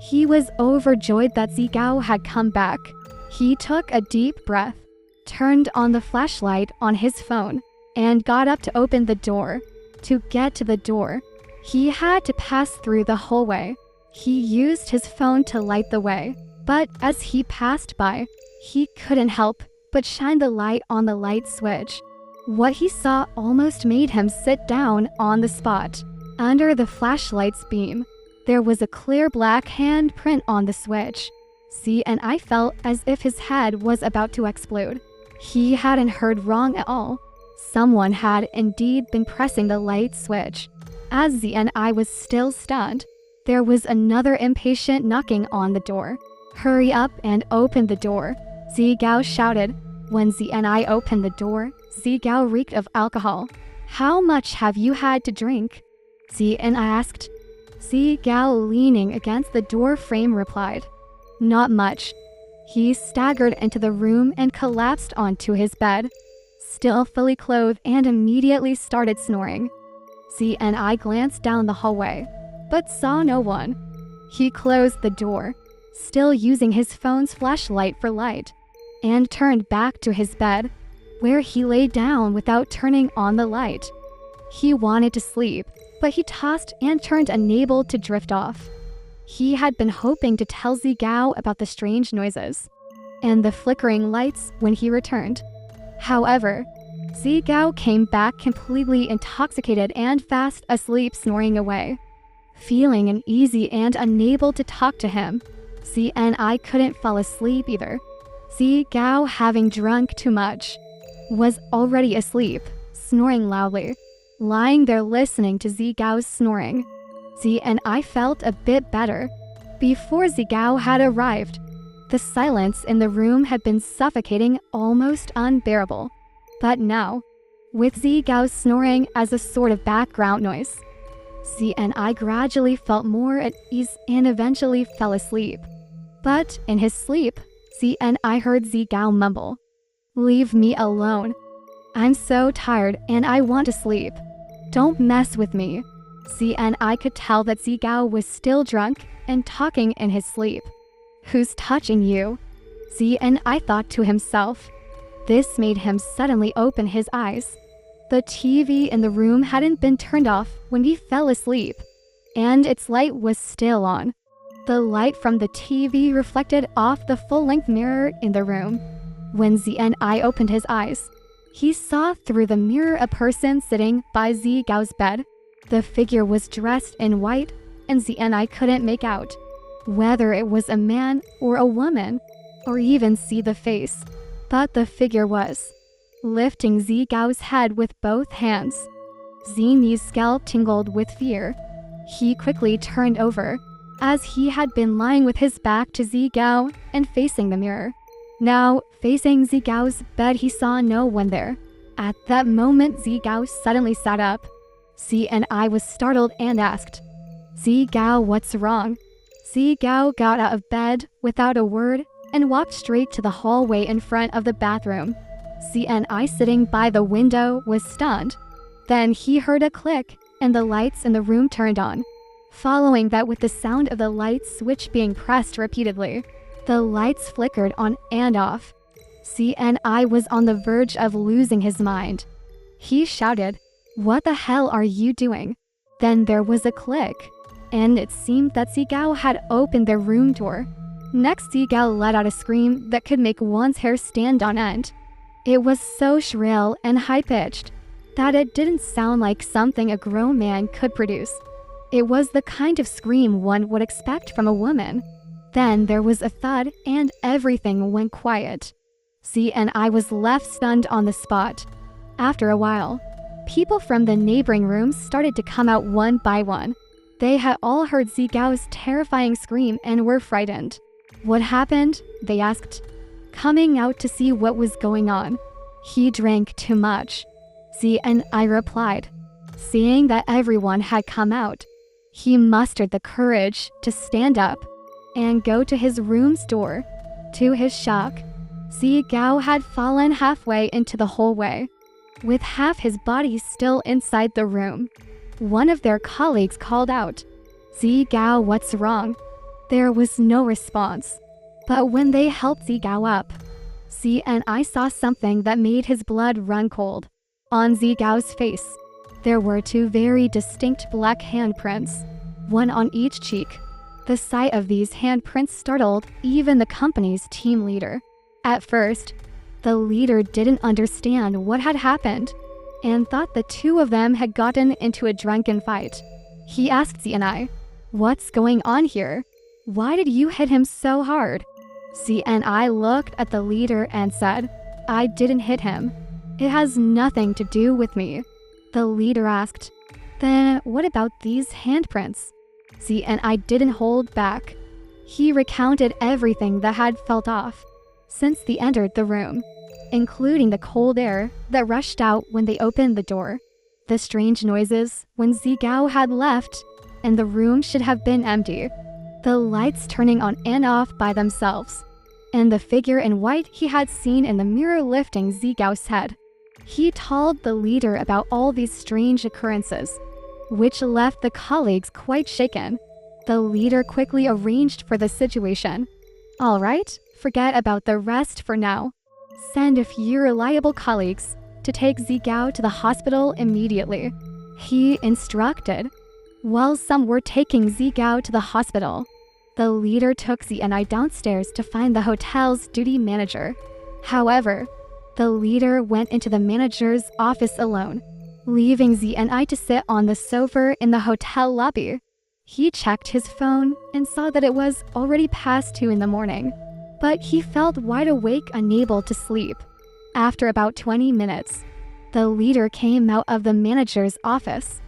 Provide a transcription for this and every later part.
He was overjoyed that Zigao had come back. He took a deep breath, turned on the flashlight on his phone, and got up to open the door. To get to the door, he had to pass through the hallway. He used his phone to light the way, but as he passed by, he couldn't help but shine the light on the light switch. What he saw almost made him sit down on the spot. Under the flashlight's beam, there was a clear black handprint on the switch. CNI felt as if his head was about to explode. He hadn't heard wrong at all. Someone had indeed been pressing the light switch. As ZNI was still stunned, there was another impatient knocking on the door. "Hurry up and open the door," Zigao shouted. When ZNI opened the door, Zigao reeked of alcohol. "How much have you had to drink?" ZNI asked. Zigao, leaning against the door frame, replied, "Not much." He staggered into the room and collapsed onto his bed, still fully clothed, and immediately started snoring. ZNI glanced down the hallway, but saw no one. He closed the door, still using his phone's flashlight for light, and turned back to his bed, where he lay down without turning on the light. He wanted to sleep, but he tossed and turned, unable to drift off. He had been hoping to tell Zigao about the strange noises and the flickering lights when he returned. However, Zigao came back completely intoxicated and fast asleep, snoring away. Feeling uneasy and unable to talk to him, ZNI couldn't fall asleep either. Zigao, having drunk too much, was already asleep, snoring loudly. Lying there listening to Zigao's snoring, ZNI felt a bit better. Before Zigao had arrived, the silence in the room had been suffocating, almost unbearable. But now, with Zigao's snoring as a sort of background noise, ZNI gradually felt more at ease and eventually fell asleep. But in his sleep, ZNI heard Zigao mumble, "Leave me alone. I'm so tired and I want to sleep. Don't mess with me." ZNI could tell that Zigao was still drunk and talking in his sleep. "Who's touching you?" ZNI thought to himself. This made him suddenly open his eyes. The TV in the room hadn't been turned off when he fell asleep, and its light was still on. The light from the TV reflected off the full-length mirror in the room. When ZNI opened his eyes, he saw through the mirror a person sitting by Zigao's bed. The figure was dressed in white, and ZNI couldn't make out whether it was a man or a woman, or even see the face. But the figure was lifting Zigao's head with both hands. Zimi's scalp tingled with fear. He quickly turned over, as he had been lying with his back to Zigao and facing the mirror. Now, facing Zigao's bed, he saw no one there. At that moment, Zigao suddenly sat up. ZNI was startled and asked, "Zigao, what's wrong?" Zigao got out of bed without a word and walked straight to the hallway in front of the bathroom. ZNI, sitting by the window, was stunned. Then he heard a click and the lights in the room turned on. Following that, with the sound of the light switch being pressed repeatedly, the lights flickered on and off. ZNI was on the verge of losing his mind. He shouted, "What the hell are you doing?" Then there was a click, and it seemed that Zigao had opened their room door. Next, Zigao let out a scream that could make one's hair stand on end. It was so shrill and high-pitched that it didn't sound like something a grown man could produce. It was the kind of scream one would expect from a woman. Then there was a thud and everything went quiet. ZNI was left stunned on the spot. After a while, people from the neighboring rooms started to come out one by one. They had all heard Zigao's terrifying scream and were frightened. "What happened?" they asked, coming out to see what was going on. "He drank too much," ZNI replied. Seeing that everyone had come out, he mustered the courage to stand up and go to his room's door. To his shock, Zigao had fallen halfway into the hallway, with half his body still inside the room. One of their colleagues called out, "Zigao, what's wrong?" There was no response. But when they helped Zigao up, I saw something that made his blood run cold. On Zigao's face, there were two very distinct black handprints, one on each cheek. The sight of these handprints startled even the company's team leader. At first, the leader didn't understand what had happened and thought the two of them had gotten into a drunken fight. He asked ZNI, "What's going on here? Why did you hit him so hard?" ZNI looked at the leader and said, "I didn't hit him. It has nothing to do with me." The leader asked, "Then what about these handprints?" ZNI didn't hold back. He recounted everything that had felt off since they entered the room, including the cold air that rushed out when they opened the door, the strange noises when Zigao had left and the room should have been empty, the lights turning on and off by themselves, and the figure in white he had seen in the mirror lifting Zigao's head. He told the leader about all these strange occurrences, which left the colleagues quite shaken. The leader quickly arranged for the situation. "All right, forget about the rest for now. Send a few reliable colleagues to take Zigao to the hospital immediately," he instructed. While some were taking Zigao to the hospital, the leader took ZNI downstairs to find the hotel's duty manager. However, the leader went into the manager's office alone, leaving ZNI to sit on the sofa in the hotel lobby. He checked his phone and saw that it was already past 2 in the morning, but he felt wide awake, unable to sleep. After about 20 minutes, the leader came out of the manager's office.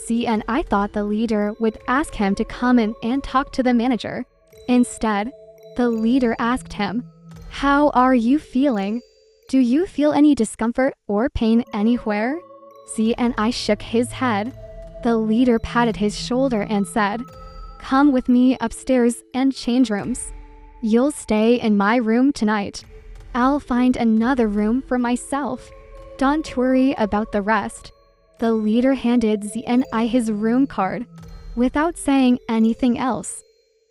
ZNI thought the leader would ask him to come in and talk to the manager. Instead, the leader asked him, "How are you feeling? Do you feel any discomfort or pain anywhere?" ZNI shook his head. The leader patted his shoulder and said, "Come with me upstairs and change rooms. You'll stay in my room tonight. I'll find another room for myself. Don't worry about the rest." The leader handed ZNI his room card without saying anything else.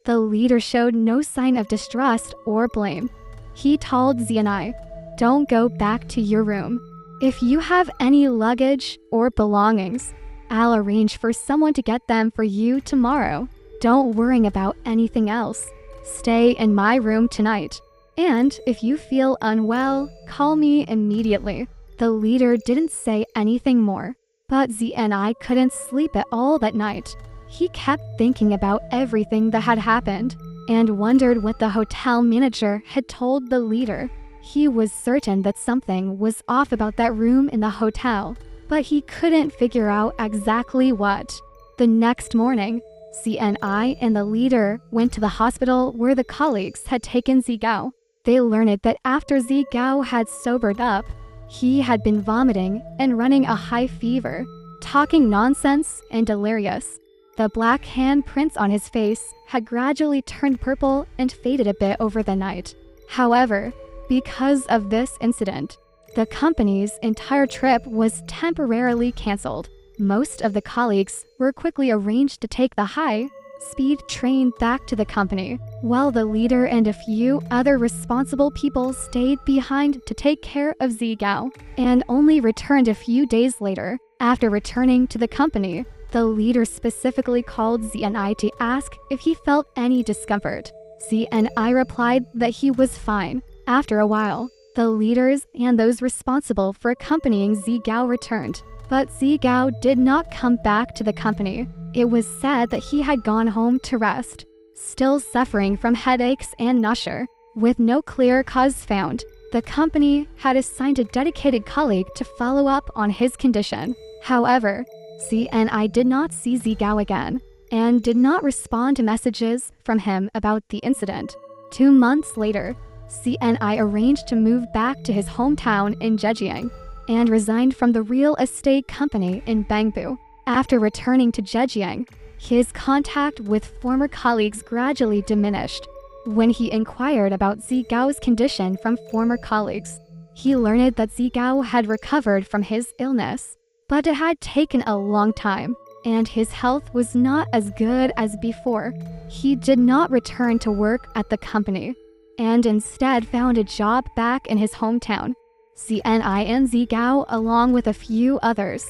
The leader showed no sign of distrust or blame. He told ZNI, "Don't go back to your room. If you have any luggage or belongings, I'll arrange for someone to get them for you tomorrow. Don't worry about anything else. Stay in my room tonight. And if you feel unwell, call me immediately." The leader didn't say anything more, but ZNI couldn't sleep at all that night. He kept thinking about everything that had happened and wondered what the hotel manager had told the leader. He was certain that something was off about that room in the hotel, but he couldn't figure out exactly what. The next morning, ZNI and the leader went to the hospital where the colleagues had taken Zigao. They learned that after Zigao had sobered up, he had been vomiting and running a high fever, talking nonsense and delirious. The black handprints on his face had gradually turned purple and faded a bit over the night. However, because of this incident, the company's entire trip was temporarily canceled. Most of the colleagues were quickly arranged to take the high-speed train back to the company, while the leader and a few other responsible people stayed behind to take care of Zigao and only returned a few days later. After returning to the company, the leader specifically called ZNI to ask if he felt any discomfort. ZNI replied that he was fine. After a while, the leaders and those responsible for accompanying Zigao returned, but Zigao did not come back to the company. It was said that he had gone home to rest, still suffering from headaches and nausea. With no clear cause found, the company had assigned a dedicated colleague to follow up on his condition. However, ZNI did not see Zigao again and did not respond to messages from him about the incident. 2 months later, ZNI arranged to move back to his hometown in Zhejiang and resigned from the real estate company in Bangbu. After returning to Zhejiang, his contact with former colleagues gradually diminished. When he inquired about Zigao's condition from former colleagues, he learned that Zigao had recovered from his illness, but it had taken a long time, and his health was not as good as before. he did not return to work at the company and instead found a job back in his hometown. Zni and Zigao, along with a few others,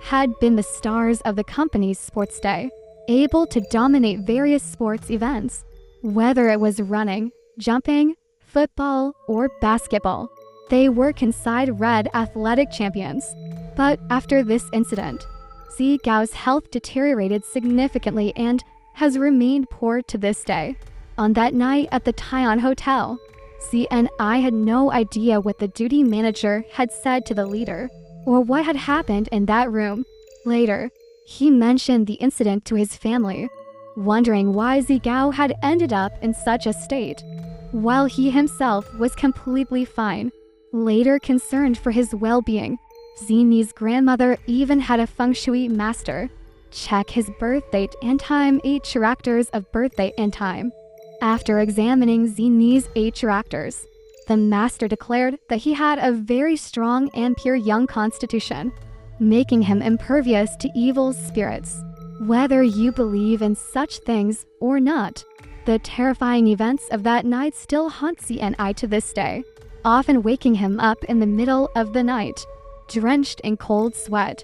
had been the stars of the company's sports day, able to dominate various sports events, whether it was running, jumping, football, or basketball. They were considered red athletic champions. But after this incident, Zigao's health deteriorated significantly and has remained poor to this day. On that night at the Taiwan Hotel, CNI had no idea what the duty manager had said to the leader or what had happened in that room. Later, he mentioned the incident to his family, wondering why Zigao had ended up in such a state, while he himself was completely fine. Later concerned for his well-being, Zini's grandmother even had a feng shui master check his birth date and time 8 characters of birthday and time. After examining Zini's 8 characters, the master declared that he had a very strong and pure young constitution, making him impervious to evil spirits. Whether you believe in such things or not, the terrifying events of that night still haunt CNI to this day, often waking him up in the middle of the night, drenched in cold sweat.